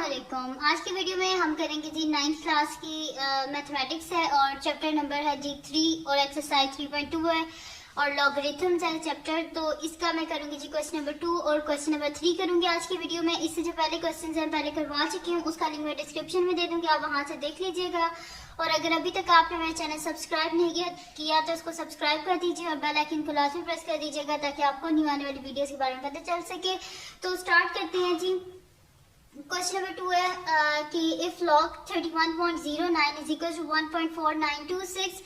अस्सलामुअलैकुम। आज की वीडियो में हम करेंगे जी 9th क्लास की मैथमेटिक्स है और चैप्टर नंबर है जी 3 और एक्सरसाइज 3.2 है और लॉगरिथम्स है चैप्टर। तो इसका मैं करूंगी जी क्वेश्चन नंबर 2 और क्वेश्चन नंबर 3 करूंगी आज की वीडियो में। इससे जो पहले क्वेश्चन हैं पहले करवा चुकी हूँ, उसका लिंक मैं डिस्क्रिप्शन में दे दूंगी, आप वहां से देख लीजिएगा। और अगर अभी तक आपने मेरा चैनल सब्सक्राइब नहीं किया तो उसको सब्सक्राइब कर दीजिए और बेल आइकन को लाजमी प्रेस कर दीजिएगा ताकि आपको न्यू आने वाली वीडियोस के बारे में पता चल सके। तो स्टार्ट करते हैं जी। क्वेश्चन नंबर 2 है कि if log 31.09 is equal to 1.4926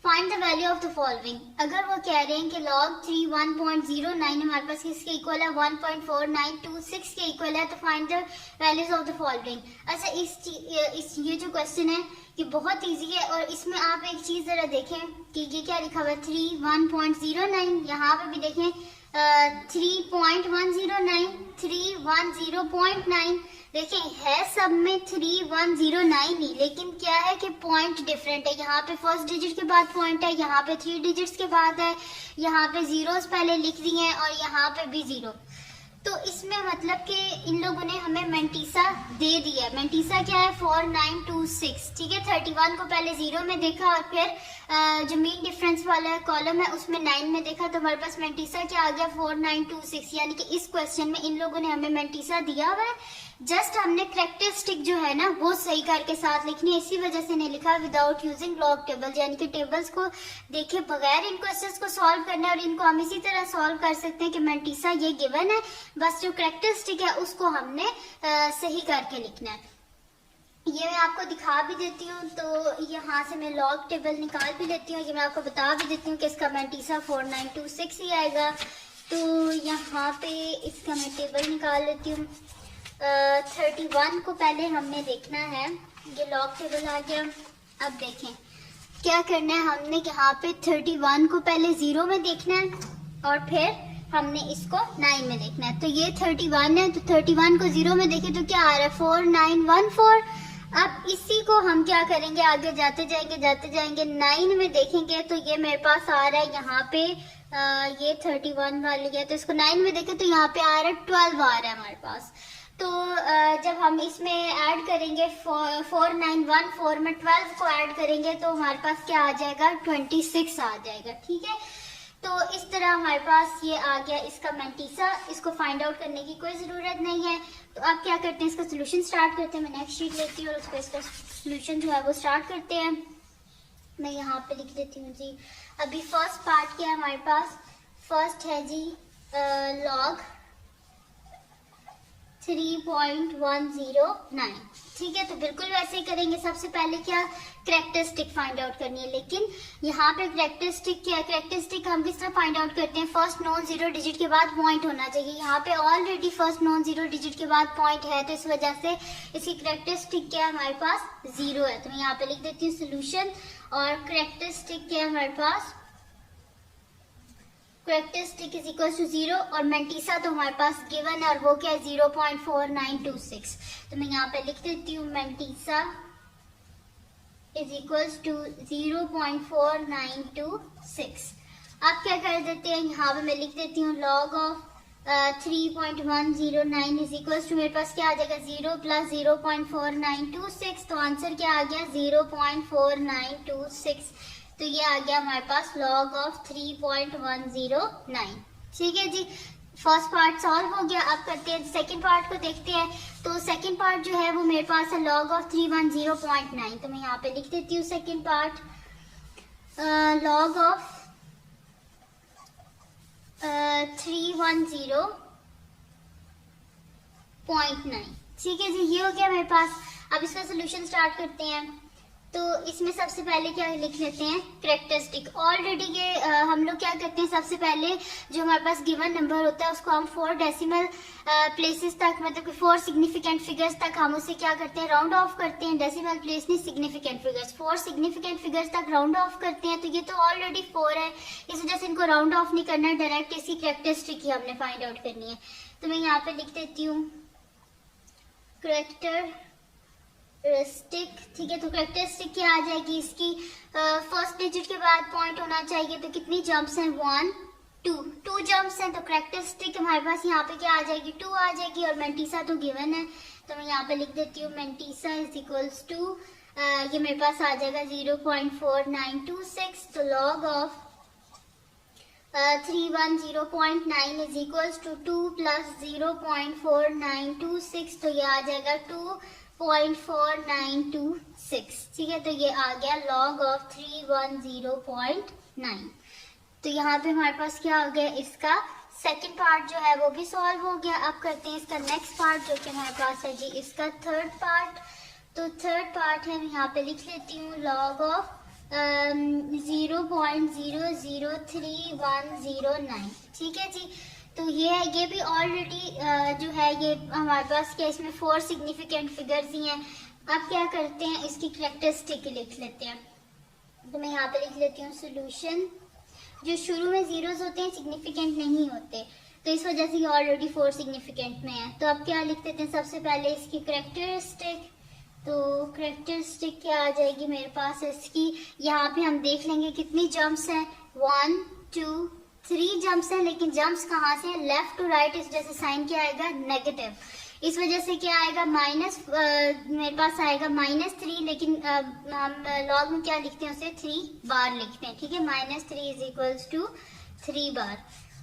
find the value of the following. अगर वो कह रहे हैं कि log 31.09 हमारे पास किसके इक्वल है 1.4926 के इक्वल है, तो find the values of the following. अच्छा, इस ये जो क्वेश्चन है ये बहुत इजी है और इसमें आप एक चीज जरा देखें कि ये क्या लिखा हुआ है 31.09, यहाँ पे भी देखें 3.109 310.9। देखिए है सब में 3109 ही, लेकिन क्या है कि पॉइंट डिफरेंट है। यहाँ पे फर्स्ट डिजिट के बाद पॉइंट है, यहाँ पे 3 डिजिट्स के बाद है, यहाँ पे जीरोस पहले लिख दी हैं और यहाँ पे भी जीरो। तो इसमें मतलब कि इन लोगों ने हमें मेंटीसा दे दिया है। मेंटीसा क्या है 4926, ठीक है। 31 को पहले जीरो में देखा और फिर जो मीन डिफरेंस वाला कॉलम है उसमें 9 में देखा, तो हमारे पास मेंटीसा क्या आ गया 4926। यानी कि इस क्वेश्चन में इन लोगों ने हमें मेंटीसा दिया हुआ है, जस्ट हमने कैरेक्टरिस्टिक जो है ना वो सही करके साथ लिखनी है। इसी वजह से नहीं लिखा विदाउट यूजिंग लॉग टेबल, यानी कि टेबल्स को देखे बगैर इन क्वेश्चंस को सॉल्व करना है और इनको हम इसी तरह सॉल्व कर सकते हैं कि मेंटीसा ये गिवन है, बस जो कैरेक्टरिस्टिक है उसको हमने सही करके लिखना है। ये मैं आपको दिखा भी देती हूँ, तो यहाँ से मैं लॉग टेबल निकाल भी लेती हूँ। ये मैं आपको बता भी देती हूँ कि इसका मेंटीसा 4926 ही आएगा। तो यहाँ पे इसका मैं टेबल निकाल लेती हूँ। 31 को पहले हमने देखना है, ये लॉग टेबल आ गया। अब देखें क्या करना है, हमने यहाँ पे 31 को पहले जीरो में देखना है और फिर हमने इसको 9 में देखना है। तो ये 31 है, तो 31 को जीरो में देखें तो क्या आ रहा है 4914। अब इसी को हम क्या करेंगे, आगे जाते जाएंगे 9 में देखेंगे तो ये मेरे पास आ रहा है यहाँ पे ये 31 वाली है, तो इसको 9 में देखें तो यहाँ पे आ रहा है 12 आ रहा है हमारे पास। तो जब हम इसमें ऐड करेंगे 4914 में 12 को ऐड करेंगे तो हमारे पास क्या आ जाएगा 26 आ जाएगा, ठीक है। तो इस तरह हमारे पास ये आ गया इसका मेंटीसा। इसको फाइंड आउट करने की कोई जरूरत नहीं है। तो अब क्या करते हैं, इसका सोल्यूशन स्टार्ट करते हैं। मैं नेक्स्ट शीट लेती हूँ और उसको इसका सोल्यूशन जो है वो स्टार्ट करते हैं। मैं यहाँ पे लिख देती हूँ जी। अभी फर्स्ट पार्ट क्या है हमारे पास, फर्स्ट है जी लॉग 3.109, ठीक है। तो बिल्कुल वैसे ही करेंगे। सबसे पहले क्या कैरेक्टरिस्टिक फाइंड आउट करनी है, लेकिन यहाँ पे कैरेक्टरिस्टिक क्या है, कैरेक्टरिस्टिक हम किस तरह फाइंड आउट करते हैं, फर्स्ट नॉन जीरो डिजिट के बाद पॉइंट होना चाहिए। यहाँ पे already first non zero digit के बाद पॉइंट है, तो इस वजह से इसकी कैरेक्टरिस्टिक क्या है हमारे पास जीरो है। तो मैं यहाँ पे लिख देती हूँ सोल्यूशन। और कैरेक्टरिस्टिक क्या है हमारे पास, कैरेक्टरिस्टिक इज इक्वल टू 0 और मेंटीसा तो हमारे पास गिवन है और वो क्या है 0.4926। तो मैं यहाँ पे लिख देती हूँ मेंटीसा इज इक्वल टू 0.4926। अब क्या कर देते हैं, यहाँ पे मैं लिख देती हूँ log of 3.109 is equal to मेरे पास क्या आ जाएगा 0 प्लस 0.4926। तो आंसर क्या आ गया 0.4926। तो ये आ गया हमारे पास लॉग ऑफ 3.109, ठीक है जी। फर्स्ट पार्ट सॉल्व हो गया। अब करते हैं सेकंड पार्ट को देखते हैं। तो सेकंड पार्ट जो है वो मेरे पास है लॉग ऑफ 310.9। तो मैं यहाँ पे लिख देती हूँ सेकंड पार्ट लॉग ऑफ 310.9, ठीक है जी। ये हो गया मेरे पास। अब इसका सोल्यूशन स्टार्ट करते हैं। तो इसमें सबसे पहले क्या लिख लेते हैं कैरेक्टरिस्टिक। ऑलरेडी ये हम लोग क्या करते हैं, सबसे पहले जो हमारे पास गिवन नंबर होता है उसको हम 4 डेसिमल प्लेसेस तक, मतलब कि 4 सिग्निफिकेंट फिगर्स तक हम उसे क्या करते हैं राउंड ऑफ करते हैं। डेसिमल प्लेस नहीं, सिग्निफिकेंट फिगर्स, 4 सिग्निफिकेंट फिगर्स तक राउंड ऑफ करते हैं। तो ये तो ऑलरेडी 4 है, इस वजह से इनको राउंड ऑफ नहीं करना, डायरेक्ट इसकी कैरेक्टरिस्टिक ही हमने फाइंड आउट करनी है। तो मैं यहाँ पे लिख देती हूँ कैरेक्टरिस्टिक, ठीक है। तो कैरेक्टरिस्टिक क्या आ जाएगी इसकी, फर्स्ट डिजिट के बाद पॉइंट होना चाहिए। तो कितनी जंप्स हैं 1 2 जंप्स हैं। तो कैरेक्टरिस्टिक हमारे पास यहाँ पे क्या आ जाएगी 2 आ जाएगी और मेंटीसा तो गिवन है तो मैं यहाँ पे लिख देती हूँ मेंटीसा इज इक्वल्स टू, ये मेरे पास आ जाएगा 0.4926, तो log of 310.9 is equals to 2 plus 0.4926, तो ये आ जाएगा 2.4926। ठीक है, तो ये आ गया लॉग ऑफ 310.9। तो यहाँ पे हमारे पास क्या हो गया, इसका सेकंड पार्ट जो है वो भी सॉल्व हो गया। अब करते हैं इसका नेक्स्ट पार्ट जो कि हमारे पास है जी इसका थर्ड पार्ट। तो थर्ड पार्ट है, मैं यहाँ पे लिख लेती हूँ लॉग ऑफ 0.003109। ठीक है जी, तो ये भी ऑलरेडी जो है ये हमारे पास क्या, इसमें 4 सिग्निफिकेंट फिगर्स ही हैं। अब क्या करते हैं, इसकी कैरेक्टरिस्टिक लिख लेते हैं। तो मैं यहाँ पे लिख लेती हूँ सोल्यूशन। जो शुरू में जीरोस होते हैं सिग्निफिकेंट नहीं होते, तो इस वजह से ये ऑलरेडी 4 सिग्निफिकेंट में है। तो अब क्या लिख देते हैं, सबसे पहले इसकी कैरेक्टरिस्टिक। तो कैरेक्टरिस्टिक क्या आ जाएगी मेरे पास इसकी, यहाँ पे हम देख लेंगे कितनी जंप्स हैं, 1 2 3 जंप्स हैं, लेकिन जंप्स कहाँ से, लेफ्ट टू राइट, इस वजह से साइन क्या आएगा, नेगेटिव। इस वजह से क्या आएगा, माइनस, मेरे पास आएगा -3, लेकिन हम लॉग में क्या लिखते हैं, उसे 3 बार लिखते हैं। ठीक है, -3 इज इक्वल्स टू 3 बार,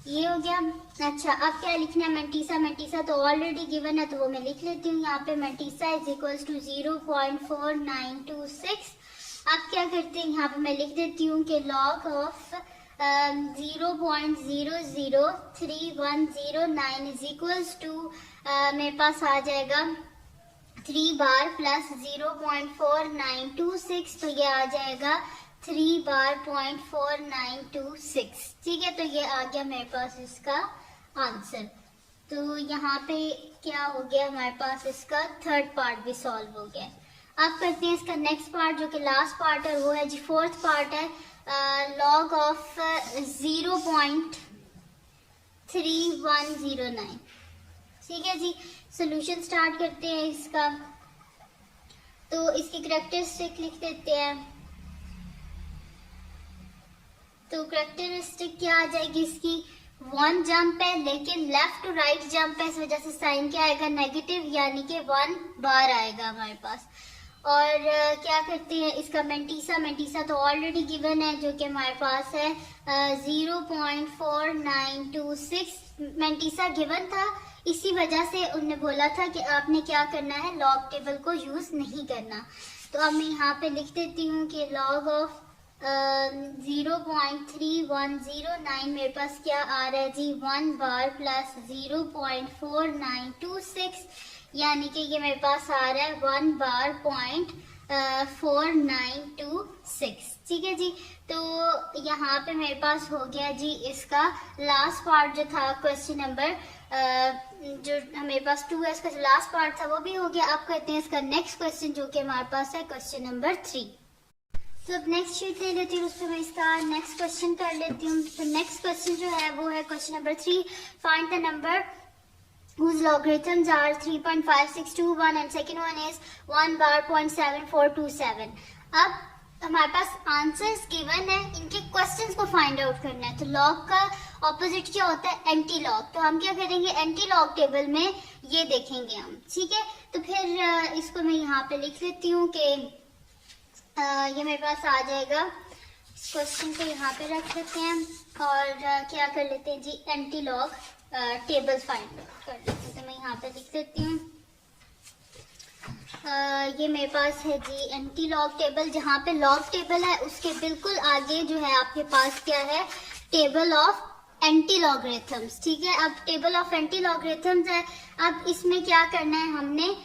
ये हो गया। अच्छा, अब क्या लिखना है, मेंटीसा तो ऑलरेडी गिवन है, तो वो मैं लिख लेती हूँ यहाँ पे, मेंटीसा इज इक्वल्स टू 0.4926। अब क्या करते हैं, यहाँ पे मैं लिख देती हूँ कि log of 0.003109 is equals to, मेरे पास आ जाएगा 3 बार प्लस 0.4926, तो ये आ जाएगा 3 बार 0.4926। ठीक है, तो ये आ गया मेरे पास इसका आंसर। तो यहाँ पे क्या हो गया, हमारे पास इसका थर्ड पार्ट भी सॉल्व हो गया। अब करते हैं इसका नेक्स्ट पार्ट जो कि लास्ट पार्ट है, वो है जी फोर्थ पार्ट है, लॉग ऑफ 0.3109। ठीक है जी, सोल्यूशन स्टार्ट करते हैं इसका। तो इसकी कैरेक्टरिस्टिक लिख देते हैं। तो कैरेक्टरिस्टिक क्या आ जाएगी इसकी, 1 जंप है लेकिन लेफ्ट टू राइट जंप है, इस वजह से साइन क्या आएगा, नेगेटिव, यानी कि 1 बार आएगा हमारे पास। और क्या करते हैं इसका मेंटीसा तो ऑलरेडी गिवन है जो कि हमारे पास है 0.4926। मेंटीसा गिवन था, इसी वजह से उन्होंने बोला था कि आपने क्या करना है, लॉग टेबल को यूज नहीं करना। तो अब मैं यहाँ पे लिख देती हूँ कि लॉग ऑफ 0.3109 मेरे पास क्या आ रहा है जी, 1 बार प्लस 0.4926, यानी कि ये मेरे पास आ रहा है 1 बार 0.4926। ठीक है जी, तो यहाँ पे मेरे पास हो गया जी इसका लास्ट पार्ट जो था, क्वेश्चन नंबर जो मेरे पास 2 है, इसका जो लास्ट पार्ट था वो भी हो गया। अब करते हैं इसका नेक्स्ट क्वेश्चन जो कि हमारे पास है क्वेश्चन नंबर 3। तो अब नेक्स्ट शीट ले लेती हूँ, उस पर मैं इसका नेक्स्ट क्वेश्चन कर लेती हूँ। तो नेक्स्ट क्वेश्चन जो है वो है question number 3, find the number whose logarithms are 3.5621 and second one is 1 bar 0.7427। अब हमारे पास आंसर्स गिवन है, इनके क्वेश्चंस को फाइंड आउट करना है। तो लॉग का ऑपोजिट क्या होता है, एंटी लॉग। तो हम क्या करेंगे, एंटी लॉग टेबल में ये देखेंगे हम। ठीक है, तो फिर इसको मैं यहाँ पे लिख लेती हूँ कि ये मेरे पास आ जाएगा। इस क्वेश्चन को यहाँ पे रख लेते हैं और क्या कर लेते हैं जी, एंटी लॉग टेबल फाइंड कर लेते हैं। तो मैं यहाँ पे लिख देती हूँ, ये मेरे पास है जी एंटी लॉग टेबल। जहाँ पे लॉग टेबल है उसके बिल्कुल आगे जो है आपके पास क्या है, टेबल ऑफ एंटी लॉगरिथम्स। ठीक है, अब टेबल ऑफ एंटी लॉगरिथम्स है। अब इसमें क्या करना है, हमने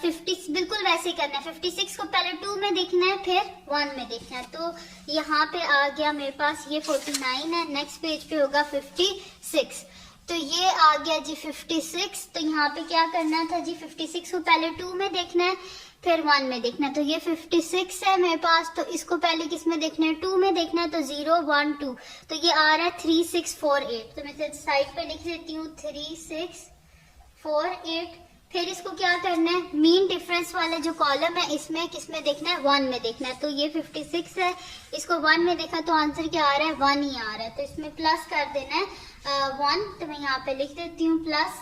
50 बिल्कुल वैसे ही करना है। 56 को पहले 2 में देखना है, फिर 1 में देखना है। तो यहाँ पे आ गया मेरे पास ये 49 है, नेक्स्ट पेज पे होगा 56। तो ये आ गया जी 56। तो यहाँ पे क्या करना था जी, 56 को पहले 2 में देखना है, फिर 1 में देखना है। तो ये 56 है मेरे पास, तो इसको पहले किस में देखना है, 2 में देखना है। तो 0 1 2, तो ये आ रहा है 3648। तो मैं साइड पे लिख देती हूँ 3648। फिर इसको क्या करना है, मीन डिफरेंस वाले जो कॉलम है इसमें किसमें देखना है, 1 में देखना है। तो ये 56 है, इसको 1 में देखा तो आंसर क्या आ रहा है, 1 ही आ रहा है। तो इसमें प्लस कर देना है 1। तो मैं यहाँ पे लिख देती हूँ प्लस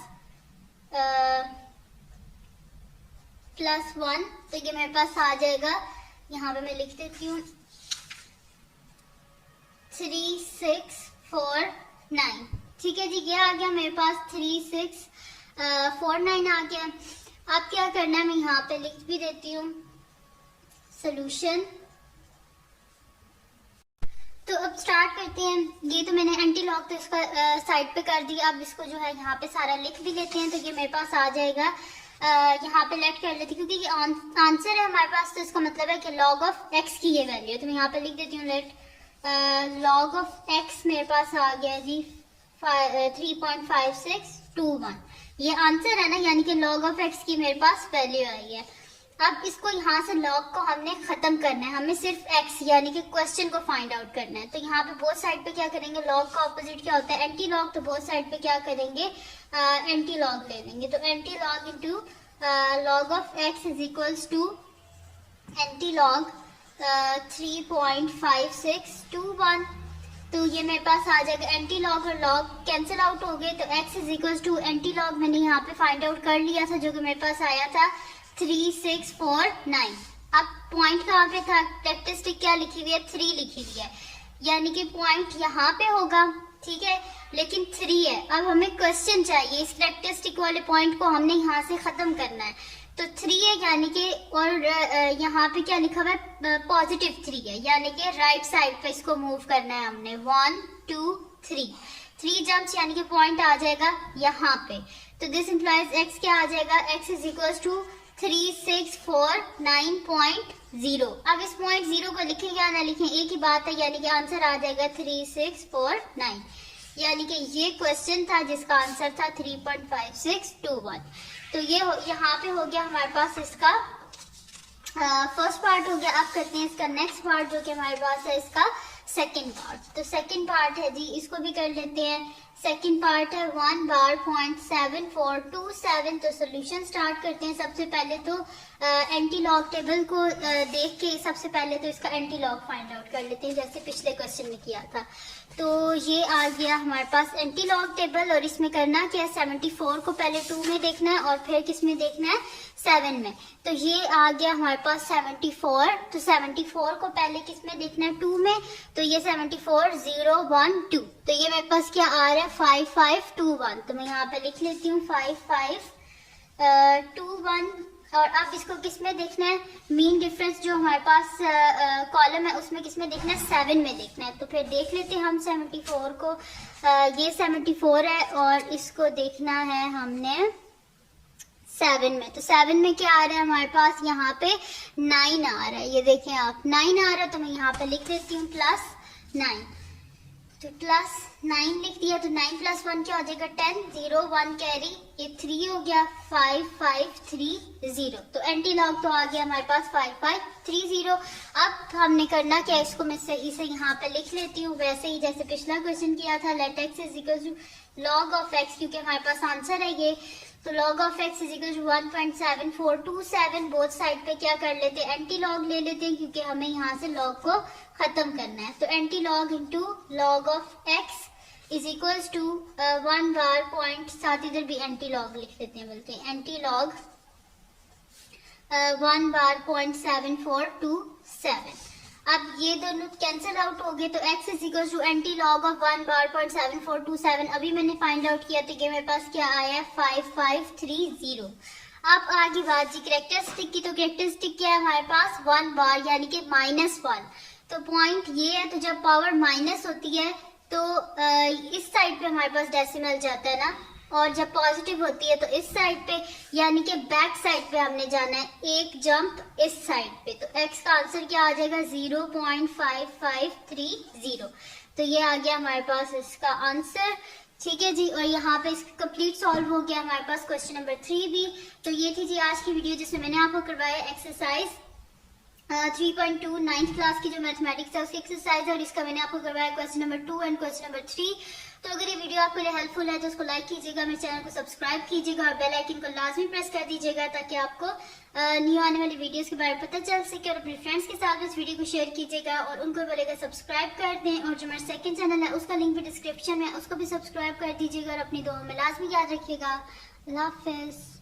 +1, तो ये मेरे पास आ जाएगा, यहाँ पे मैं लिख देती हूँ 3649। ठीक है जी, ये आ गया मेरे पास 3649 आ गया। अब क्या करना है, मैं यहाँ पे लिख भी देती हूँ सोल्यूशन। तो अब स्टार्ट करते हैं। ये तो मैंने एंटी लॉग तो इसका साइड पे कर दिया। अब इसको जो है यहाँ पे सारा लिख भी लेते हैं, तो ये मेरे पास आ जाएगा। यहाँ पे लेट कर लेती हूँ क्योंकि ये आंसर है हमारे पास, तो इसका मतलब है कि लॉग ऑफ एक्स की ये वैल्यू है। तो मैं यहाँ पे लिख देती हूँ लेट लॉग ऑफ एक्स मेरे पास आ गया जी 3.5621। ये आंसर है ना, यानी कि लॉग ऑफ एक्स की मेरे पास वैल्यू आई है। अब इसको यहाँ से लॉग को हमने खत्म करना है, हमें सिर्फ एक्स यानी कि क्वेश्चन को फाइंड आउट करना है। तो यहाँ पे बोथ साइड पे क्या करेंगे, लॉग का ऑपोजिट क्या होता है, एंटी लॉग। तो बोथ साइड पे क्या करेंगे, एंटी लॉग ले लेंगे। तो anti log into log of x is equals to anti log 3.5621। तो ये मेरे पास आ जाएगा, एंटी लॉग और लॉग कैंसिल आउट हो गए, तो x is equals to anti log मैंने यहाँ पे फाइंड आउट कर लिया था, जो कि मेरे पास आया था 3649। अब पॉइंट कहाँ पे था, कैरेक्टरिस्टिक क्या लिखी हुई है, 3 लिखी हुई है, यानी कि पॉइंट यहाँ पे होगा। ठीक है, लेकिन 3 है। अब हमें क्वेश्चन चाहिए, इस कैरेक्टरिस्टिक वाले पॉइंट को हमने यहाँ से खत्म करना है। तो 3 है, यानी कि और यहाँ पे क्या लिखा हुआ है, पॉजिटिव 3 है, यानी कि राइट साइड पे इसको मूव करना है हमने। 1 2 3 जंप्स, यानी कि पॉइंट आ जाएगा यहाँ पे। तो दिस इंप्लाइज x क्या आ जाएगा, x इज इक्वल टू 3649.0। अब इस पॉइंट 0 को लिखें या ना लिखें एक ही बात है, यानी कि आंसर आ जाएगा 3649। यानी कि ये क्वेश्चन था जिसका आंसर था 3.5621। तो ये यहाँ पे हो गया हमारे पास इसका फर्स्ट पार्ट हो गया। अब करते हैं इसका नेक्स्ट पार्ट, जो कि हमारे पास है इसका सेकंड पार्ट। तो सेकंड पार्ट है जी, इसको भी कर लेते हैं। सेकंड पार्ट है 1 बार 0.7427। तो सोल्यूशन स्टार्ट करते हैं। सबसे पहले तो एंटी लॉग टेबल को देख के सबसे पहले तो इसका एंटी लॉग फाइंड आउट कर लेते हैं, जैसे पिछले क्वेश्चन में किया था। तो ये आ गया हमारे पास एंटी लॉग टेबल, और इसमें करना क्या है, 74 को पहले 2 में देखना है और फिर किस में देखना है, 7 में। तो ये आ गया हमारे पास 74। तो 74 को पहले किस में देखना है, 2 में। तो ये 74 0 1 2। तो ये मेरे पास क्या आ रहा है, 5521। तो मैं यहाँ पे लिख लेती हूँ 5521। और अब इसको किस में देखना है, मीन डिफरेंस जो हमारे पास कॉलम है उसमें किस में देखना है, 7 में देखना है। तो फिर देख लेते हैं हम 74 को। ये 74 है और इसको देखना है हमने 7 में। तो 7 में क्या आ रहा है हमारे पास, यहाँ पे 9 आ रहा है। ये देखें आप, 9 आ रहा है। तो मैं यहाँ पे लिख देती हूँ +9। तो +9 लिख दिया। तो 9 + 1 क्या हो जाएगा, 10 0 1 कैरी, ये 3 हो गया 5530। तो एंटी लॉग तो आ गया हमारे पास 5530। अब हमने करना क्या, इसको मैं सही से यहाँ पे लिख लेती हूँ, वैसे ही जैसे पिछला क्वेश्चन किया था। Let x is equal to log of x, क्योंकि हमारे पास आंसर है ये। तो log of x is equal to 1.7427। Both side पे क्या कर लेते हैं, एंटी लॉग ले लेते हैं, क्योंकि हमें यहाँ से लॉग को खत्म करना है। तो anti log into log of x is equal to 1 bar point, साथ इधर भी एंटी लॉग लिख देते हैं, बोलते हैं एंटी लॉग 1 बार 0.7427। अब ये दोनों कैंसिल आउट हो गए। तो x is equal to anti log of 1 bar 0.7427 अभी मैंने फाइंड आउट किया, तो ये मेरे पास क्या आया, 5530। अब आगे बात जी कैरेक्टरिस्टिक की। तो कैरेक्टरिस्टिक क्या है हमारे पास, 1 बार यानी कि -1। तो पॉइंट ये है, तो जब पावर माइनस होती है तो इस साइड पे हमारे पास डेसिमल जाता है ना, और जब पॉजिटिव होती है तो इस साइड पे, यानी कि बैक साइड पे हमने जाना है, एक जंप इस साइड पे। तो x का आंसर क्या आ जाएगा, 0.5530। तो ये आ गया हमारे पास इसका आंसर। ठीक है जी, और यहाँ पे इसका कंप्लीट सॉल्व हो गया हमारे पास क्वेश्चन नंबर 3 भी। तो ये थी जी आज की वीडियो, जिसमें मैंने आपको करवाया एक्सरसाइज 3.2 9th क्लास की जो मैथमेटिक्स है उसकी एक्सरसाइज, और इसका मैंने आपको करवाया question number 2 and question number 3। तो अगर ये वीडियो आपके लिए हेल्पफुल है तो उसको लाइक कीजिएगा, मेरे चैनल को सब्सक्राइब कीजिएगा और बेल आइकन को लाजमी प्रेस कर दीजिएगा, ताकि आपको न्यू आने वाली वीडियोस के बारे में पता चल सके। और अपने फ्रेंड्स के साथ इस वीडियो को शेयर कीजिएगा और उनको बोलेगा सब्सक्राइब कर दें। और जो मेरा सेकंड चैनल है उसका लिंक भी डिस्क्रिप्शन में, उसको भी सब्सक्राइब कर दीजिएगा और अपनी दुआ में लाजमी याद रखिएगा। अल्लाह हाफिज़।